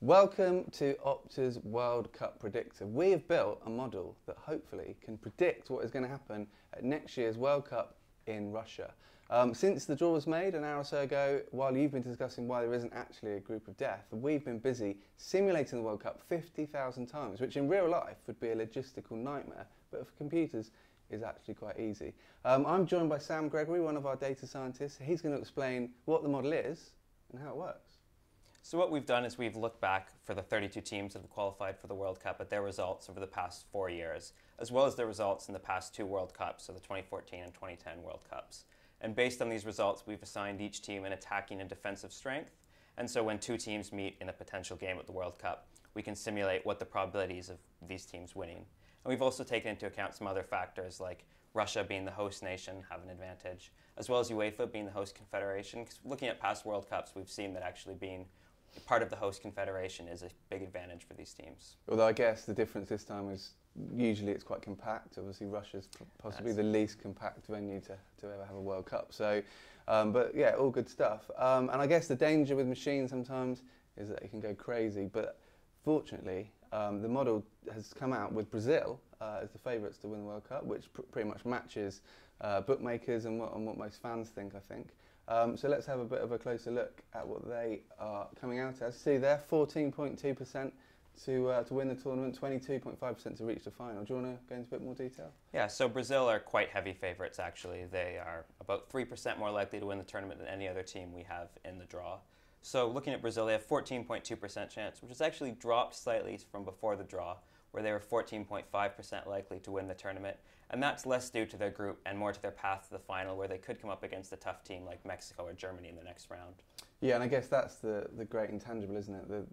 Welcome to Opta's World Cup Predictor. We have built a model that hopefully can predict what is going to happen at next year's World Cup in Russia. Since the draw was made an hour or so ago, while you've been discussing why there isn't actually a group of death, we've been busy simulating the World Cup 50,000 times, which in real life would be a logistical nightmare, but for computers is actually quite easy. I'm joined by Gregory, one of our data scientists. He's going to explain what the model is and how it works. So what we've done is we've looked back for the 32 teams that have qualified for the World Cup at their results over the past 4 years, as well as their results in the past 2 World Cups, so the 2014 and 2010 World Cups. And based on these results, we've assigned each team an attacking and defensive strength. And so when 2 teams meet in a potential game at the World Cup, we can simulate what the probabilities of these teams winning. And we've also taken into account some other factors like Russia being the host nation have an advantage, as well as UEFA being the host confederation. 'Cause looking at past World Cups, we've seen that actually being part of the host confederation is a big advantage for these teams. Although I guess the difference this time is usually it's quite compact. Obviously Russia's possibly the least compact venue to ever have a World Cup. So, but yeah, all good stuff. And I guess the danger with machines sometimes is that it can go crazy. But fortunately, the model has come out with Brazil as the favourites to win the World Cup, which pretty much matches bookmakers and what most fans think, I think. So let's have a bit of a closer look at what they are coming out as. See there, 14.2% to win the tournament, 22.5% to reach the final. Do you want to go into a bit more detail? Yeah, so Brazil are quite heavy favourites actually. They are about 3% more likely to win the tournament than any other team we have in the draw. So looking at Brazil, they have 14.2% chance, which has actually dropped slightly from before the draw, where they were 14.5% likely to win the tournament. And that's less due to their group and more to their path to the final, where they could come up against a tough team like Mexico or Germany in the next round. Yeah, and I guess that's the great intangible, isn't it?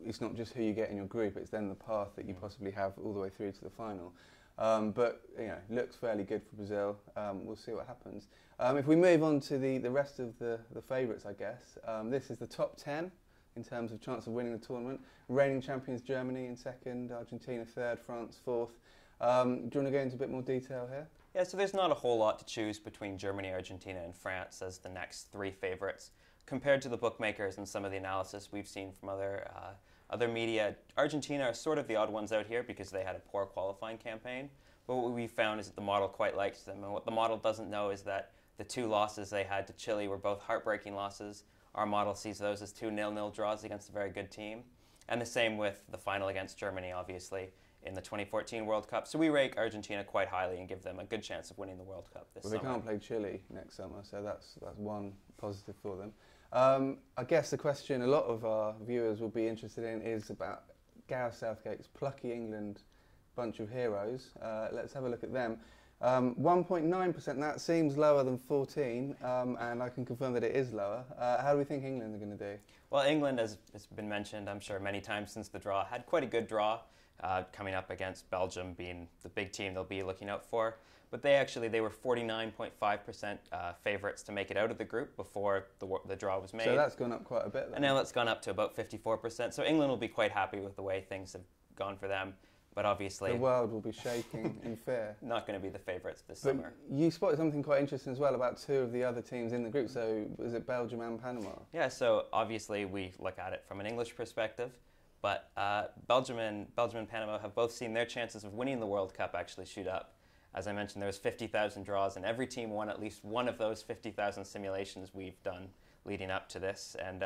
It's not just who you get in your group, it's then the path that you possibly have all the way through to the final. But, you know, looks fairly good for Brazil. We'll see what happens. If we move on to the rest of the favourites, I guess, this is the top 10 in terms of chance of winning the tournament. Reigning champions Germany in second, Argentina third, France fourth. Do you want to go into a bit more detail here? Yeah, so there's not a whole lot to choose between Germany, Argentina, and France as the next 3 favourites. Compared to the bookmakers and some of the analysis we've seen from other media, Argentina are sort of the odd ones out here because they had a poor qualifying campaign. But what we found is that the model quite likes them, and what the model doesn't know is that the 2 losses they had to Chile were both heartbreaking losses. Our model sees those as 2 0-0 draws against a very good team. And the same with the final against Germany, obviously, in the 2014 World Cup. So we rate Argentina quite highly and give them a good chance of winning the World Cup this summer. They can't play Chile next summer, so that's one positive for them. I guess the question a lot of our viewers will be interested in is about Gareth Southgate's plucky England bunch of heroes. Let's have a look at them. 1.9%, that seems lower than 14, and I can confirm that it is lower. How do we think England are going to do? Well, England, as has been mentioned, I'm sure, many times since the draw, had quite a good draw, coming up against Belgium being the big team they'll be looking out for. But they were 49.5% favourites to make it out of the group before the draw was made. So that's gone up quite a bit then. And now that's gone up to about 54%. So England will be quite happy with the way things have gone for them. But obviously the world will be shaking in fear. Not going to be the favourites this summer. You spotted something quite interesting as well about 2 of the other teams in the group. So was it Belgium and Panama? Yeah, so obviously we look at it from an English perspective. But Belgium and Panama have both seen their chances of winning the World Cup actually shoot up. As I mentioned, there was 50,000 draws, and every team won at least one of those 50,000 simulations we've done leading up to this. And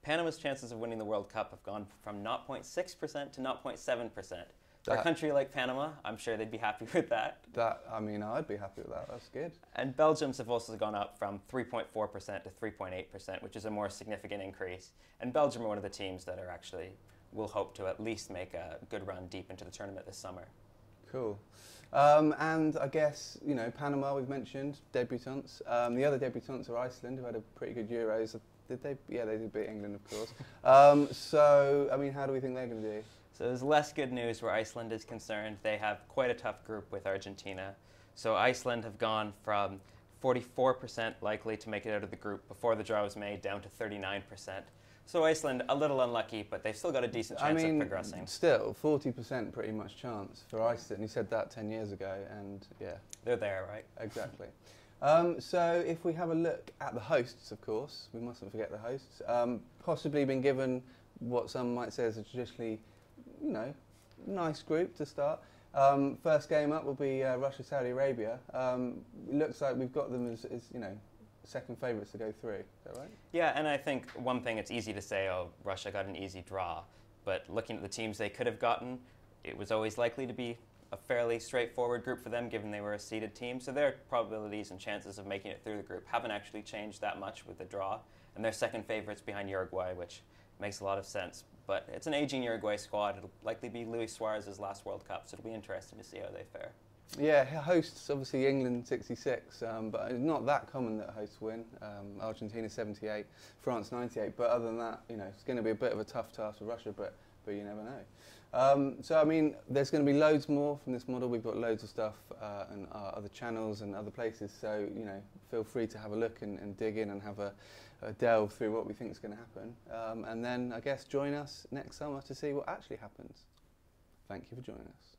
Panama's chances of winning the World Cup have gone from 0.6% to 0.7%. For a country like Panama, I'm sure they'd be happy with that. I mean, I'd be happy with that. That's good. And Belgium's have also gone up from 3.4% to 3.8%, which is a more significant increase. And Belgium are one of the teams that are actually will hope to at least make a good run deep into the tournament this summer. Cool. And I guess, you know, Panama we've mentioned, debutants. The other debutants are Iceland, who had a pretty good Euros. Did they? Yeah, they did beat England, of course. So, I mean, how do we think they're going to do? So there's less good news where Iceland is concerned. They have quite a tough group with Argentina. So Iceland have gone from 44% likely to make it out of the group before the draw was made down to 39%. So Iceland, a little unlucky, but they've still got a decent chance of progressing. Still, 40% pretty much chance for Iceland. You said that 10 years ago, and yeah. They're there, right? Exactly. So if we have a look at the hosts, of course, we mustn't forget the hosts, possibly been given what some might say is a traditionally, you know, nice group to start. First game up will be Russia-Saudi Arabia. It looks like we've got them as you know, second favourites to go through. Is that right? Yeah, and I think one thing, it's easy to say, oh, Russia got an easy draw. But looking at the teams they could have gotten, it was always likely to be a fairly straightforward group for them, given they were a seeded team. So their probabilities and chances of making it through the group haven't actually changed that much with the draw. And they're second favourites behind Uruguay, which makes a lot of sense. But it's an aging Uruguay squad. It'll likely be Luis Suarez's last World Cup, so it'll be interesting to see how they fare. Yeah, hosts obviously England 66, but it's not that common that hosts win. Argentina 78, France 98. But other than that, you know, it's going to be a bit of a tough task for Russia, but you never know. So I mean, there's going to be loads more from this model. We've got loads of stuff and other channels and other places. So you know, feel free to have a look and dig in and have a delve through what we think is going to happen. And then I guess join us next summer to see what actually happens. Thank you for joining us.